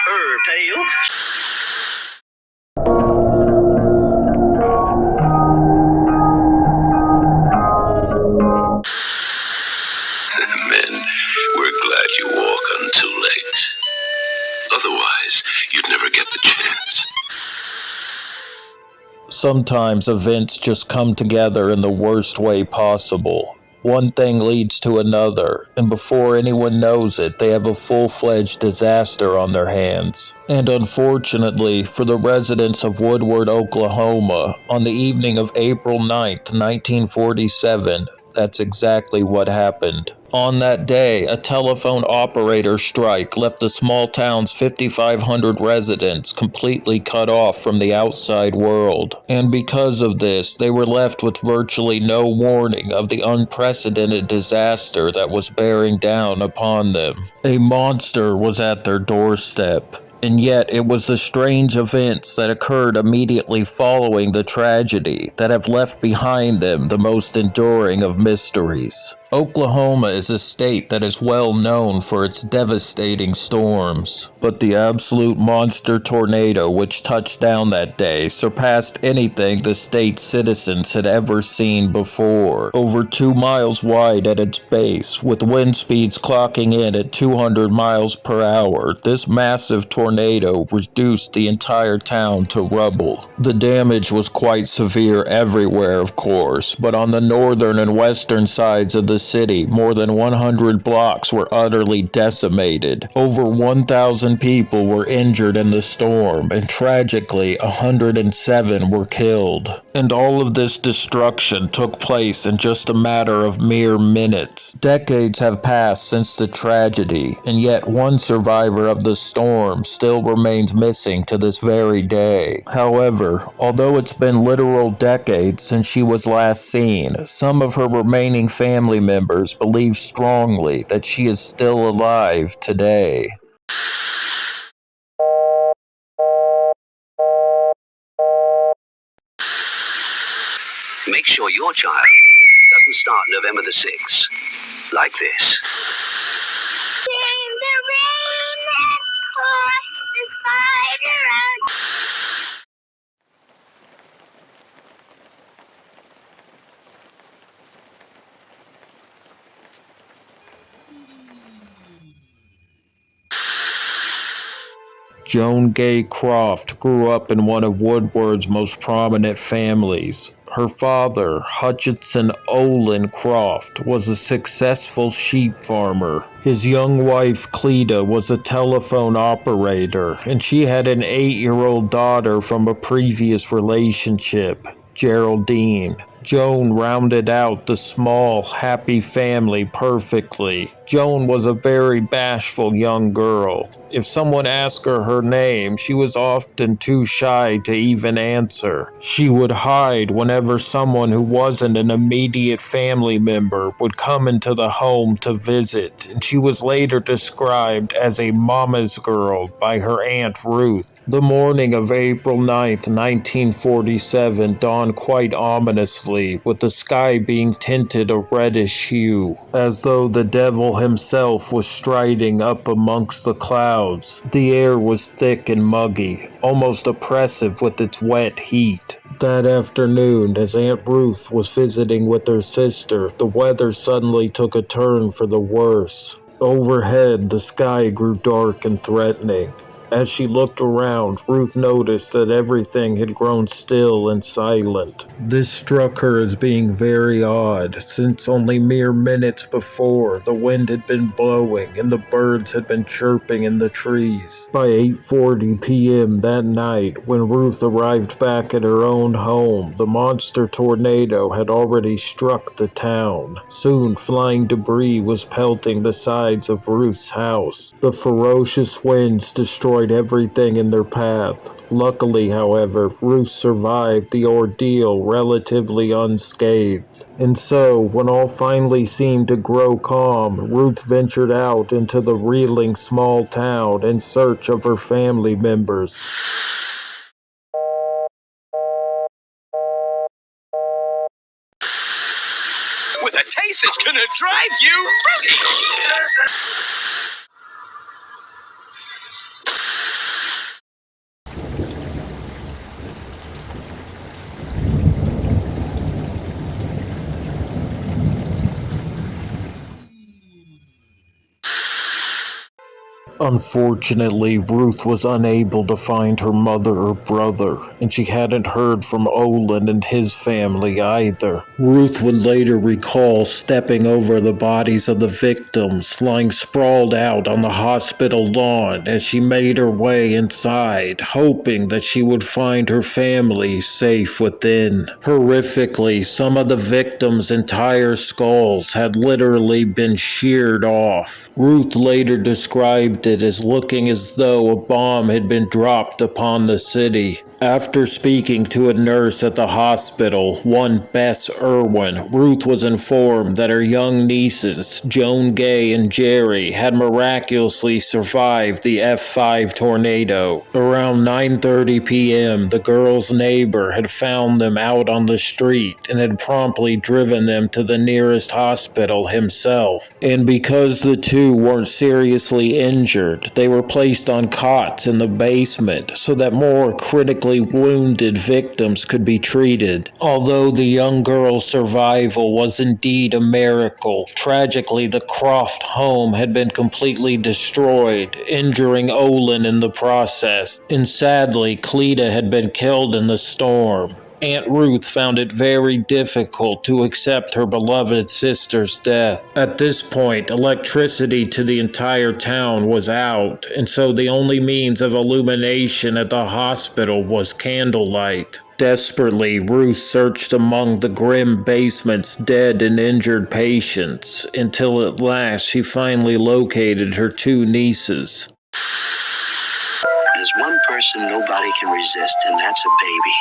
her tail. Men, we're glad you wore gun too late. Otherwise, you'd never get the chance. Sometimes events just come together in the worst way possible. One thing leads to another, and before anyone knows it, they have a full-fledged disaster on their hands. And unfortunately, for the residents of Woodward, Oklahoma, on the evening of April 9th, 1947, that's exactly what happened. On that day, a telephone operator strike left the small town's 5,500 residents completely cut off from the outside world. And because of this, they were left with virtually no warning of the unprecedented disaster that was bearing down upon them. A monster was at their doorstep. And yet it was the strange events that occurred immediately following the tragedy that have left behind them the most enduring of mysteries. Oklahoma is a state that is well known for its devastating storms, but the absolute monster tornado which touched down that day surpassed anything the state's citizens had ever seen before. Over 2 miles wide at its base, with wind speeds clocking in at 200 miles per hour, this massive tornado reduced the entire town to rubble. The damage was quite severe everywhere, of course, but on the northern and western sides of the city, more than 100 blocks were utterly decimated. Over 1,000 people were injured in the storm, and tragically, 107 were killed. And all of this destruction took place in just a matter of mere minutes. Decades have passed since the tragedy, and yet one survivor of the storm still remains missing to this very day. However, although it's been literal decades since she was last seen, some of her remaining family members believe strongly that she is still alive today. Make sure your child doesn't start November the 6th like this. In the rain and force the spider out. Joan Gay Croft grew up in one of Woodward's most prominent families. Her father, Hutchinson Olin Croft, was a successful sheep farmer. His young wife, Cleta, was a telephone operator, and she had an 8-year-old daughter from a previous relationship, Geraldine. Joan rounded out the small, happy family perfectly. Joan was a very bashful young girl. If someone asked her name, she was often too shy to even answer. She would hide whenever someone who wasn't an immediate family member would come into the home to visit, and she was later described as a mama's girl by her Aunt Ruth. The morning of April 9th, 1947 dawned quite ominously, with the sky being tinted a reddish hue, as though the devil himself was striding up amongst the clouds. The air was thick and muggy, almost oppressive with its wet heat. That afternoon, as Aunt Ruth was visiting with her sister, the weather suddenly took a turn for the worse. Overhead, the sky grew dark and threatening. As she looked around, Ruth noticed that everything had grown still and silent. This struck her as being very odd, since only mere minutes before, the wind had been blowing and the birds had been chirping in the trees. By 8:40 p.m. that night, when Ruth arrived back at her own home, the monster tornado had already struck the town. Soon, flying debris was pelting the sides of Ruth's house. The ferocious winds destroyed everything in their path. Luckily, however, Ruth survived the ordeal relatively unscathed. And so, when all finally seemed to grow calm, Ruth ventured out into the reeling small town in search of her family members. With a taste that's gonna drive you. Unfortunately, Ruth was unable to find her mother or brother, and she hadn't heard from Olin and his family either. Ruth would later recall stepping over the bodies of the victims lying sprawled out on the hospital lawn as she made her way inside, hoping that she would find her family safe within. Horrifically, some of the victims' entire skulls had literally been sheared off. Ruth later described it as looking as though a bomb had been dropped upon the city. After speaking to a nurse at the hospital, one Bess Irwin, Ruth was informed that her young nieces, Joan Gay and Jerry, had miraculously survived the F5 tornado. Around 9:30 p.m., the girls' neighbor had found them out on the street and had promptly driven them to the nearest hospital himself. And because the two weren't seriously injured, they were placed on cots in the basement so that more critically wounded victims could be treated. Although the young girl's survival was indeed a miracle, tragically the Croft home had been completely destroyed, injuring Olin in the process, and sadly Cleta had been killed in the storm. Aunt Ruth found it very difficult to accept her beloved sister's death. At this point, electricity to the entire town was out, and so the only means of illumination at the hospital was candlelight. Desperately, Ruth searched among the grim basement's dead and injured patients, until at last she finally located her two nieces. There's one person nobody can resist, and that's a baby.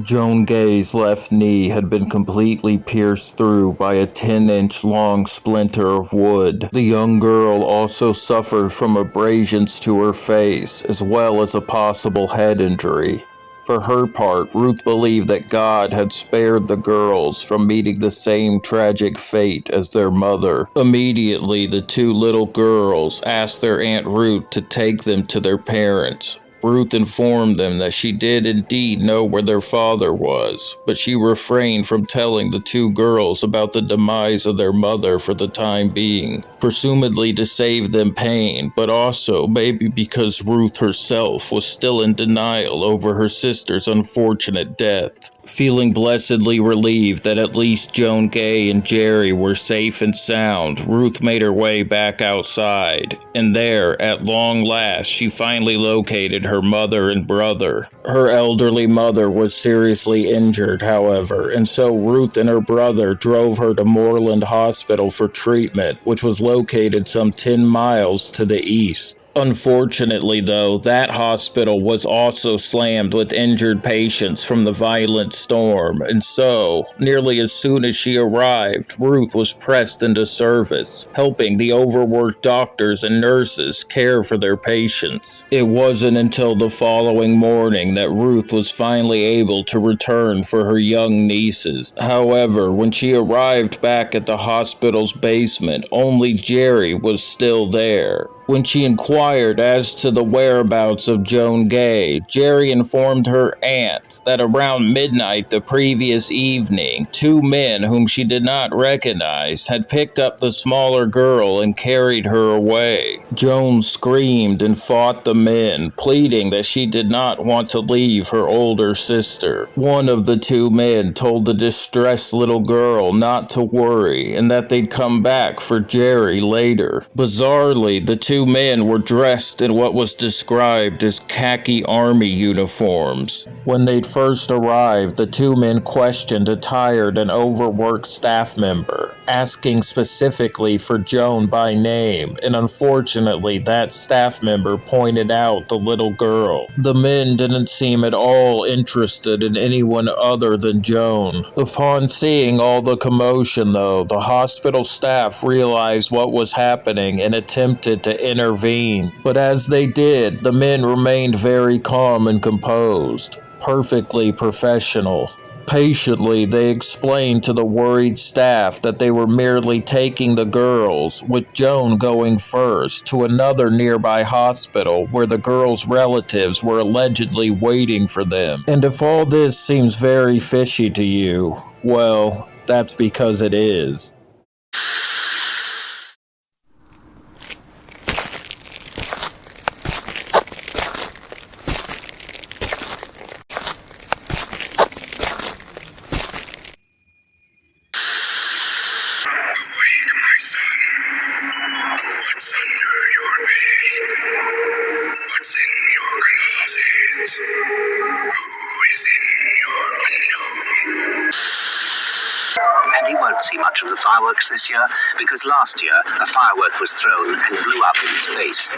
Joan Gay's left knee had been completely pierced through by a 10-inch long splinter of wood. The young girl also suffered from abrasions to her face, as well as a possible head injury. For her part, Ruth believed that God had spared the girls from meeting the same tragic fate as their mother. Immediately, the two little girls asked their Aunt Ruth to take them to their parents. Ruth informed them that she did indeed know where their father was, but she refrained from telling the two girls about the demise of their mother for the time being, presumably to save them pain, but also maybe because Ruth herself was still in denial over her sister's unfortunate death. Feeling blessedly relieved that at least Joan Gay and Jerry were safe and sound, Ruth made her way back outside, and there, at long last, she finally located her mother and brother. Her elderly mother was seriously injured, however, and so Ruth and her brother drove her to Moreland Hospital for treatment, which was located some 10 miles to the east. Unfortunately, though, that hospital was also slammed with injured patients from the violent storm, and so, nearly as soon as she arrived, Ruth was pressed into service, helping the overworked doctors and nurses care for their patients. It wasn't until the following morning that Ruth was finally able to return for her young nieces. However, when she arrived back at the hospital's basement, only Jerry was still there. When she inquired as to the whereabouts of Joan Gay, Jerry informed her aunt that around midnight the previous evening, two men whom she did not recognize had picked up the smaller girl and carried her away. Joan screamed and fought the men, pleading that she did not want to leave her older sister. One of the two men told the distressed little girl not to worry and that they'd come back for Jerry later. Bizarrely, the two men were dressed in what was described as khaki army uniforms. When they'd first arrived, the two men questioned a tired and overworked staff member, asking specifically for Joan by name, and unfortunately that staff member pointed out the little girl. The men didn't seem at all interested in anyone other than Joan. Upon seeing all the commotion, though, the hospital staff realized what was happening and attempted to intervene, but as they did, the men remained very calm and composed, perfectly professional. Patiently, they explained to the worried staff that they were merely taking the girls, with Joan going first, to another nearby hospital where the girls' relatives were allegedly waiting for them. And if all this seems very fishy to you, well, that's because it is. Awake, my son. What's under your bed? What's in your closet? Who is in your unknown? And he won't see much of the fireworks this year because last year a firework was thrown and blew up in his face.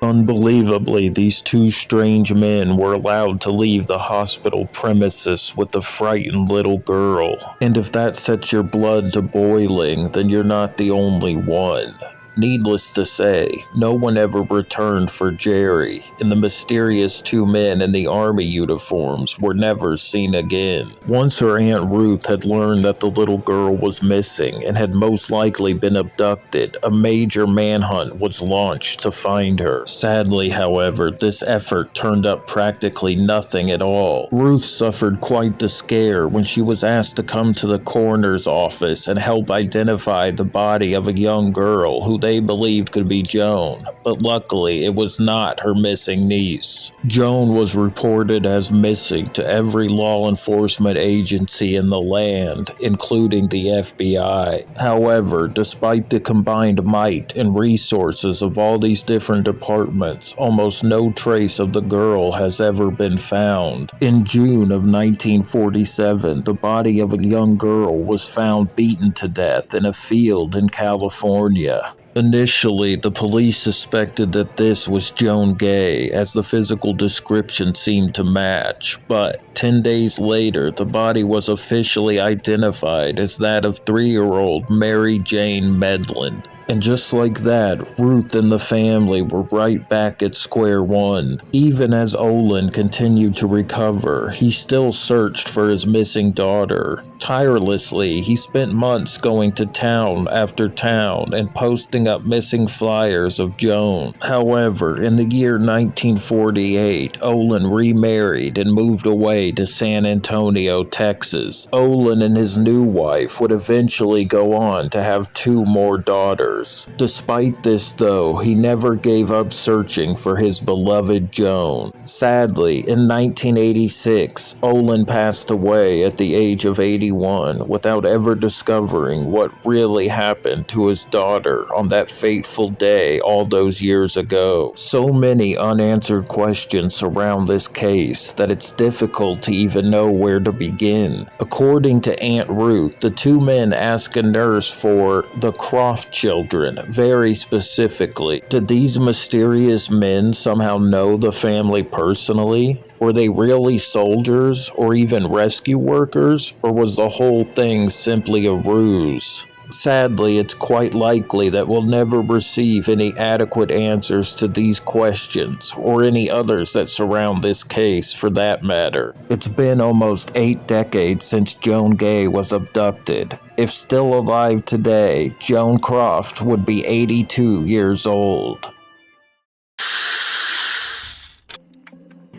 Unbelievably, these two strange men were allowed to leave the hospital premises with the frightened little girl. And if that sets your blood to boiling, then you're not the only one. Needless to say, no one ever returned for Jerry, and the mysterious two men in the army uniforms were never seen again. Once her Aunt Ruth had learned that the little girl was missing and had most likely been abducted, a major manhunt was launched to find her. Sadly, however, this effort turned up practically nothing at all. Ruth suffered quite the scare when she was asked to come to the coroner's office and help identify the body of a young girl who they believed could be Joan, but luckily it was not her missing niece. Joan was reported as missing to every law enforcement agency in the land, including the FBI. However, despite the combined might and resources of all these different departments, almost no trace of the girl has ever been found. In June of 1947, the body of a young girl was found beaten to death in a field in California. Initially, the police suspected that this was Joan Gay, as the physical description seemed to match, but 10 days later, the body was officially identified as that of 3-year-old Mary Jane Medlin. And just like that, Ruth and the family were right back at square one. Even as Olin continued to recover, he still searched for his missing daughter. Tirelessly, he spent months going to town after town and posting up missing flyers of Joan. However, in the year 1948, Olin remarried and moved away to San Antonio, Texas. Olin and his new wife would eventually go on to have 2 more daughters. Despite this, though, he never gave up searching for his beloved Joan. Sadly, in 1986, Olin passed away at the age of 81 without ever discovering what really happened to his daughter on that fateful day all those years ago. So many unanswered questions surround this case that it's difficult to even know where to begin. According to Aunt Ruth, the 2 men asked a nurse for the Croft children very specifically. Did these mysterious men somehow know the family personally? Were they really soldiers or even rescue workers? Or was the whole thing simply a ruse? Sadly, it's quite likely that we'll never receive any adequate answers to these questions, or any others that surround this case for that matter. It's been almost 8 decades since Joan Gay was abducted. If still alive today, Joan Croft would be 82 years old.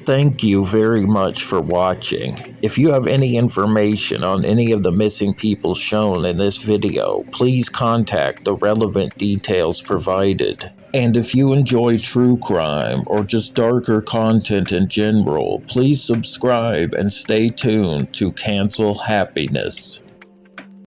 Thank you very much for watching. If you have any information on any of the missing people shown in this video, please contact the relevant details provided. And if you enjoy true crime or just darker content in general, please subscribe and stay tuned to Cancel Happiness.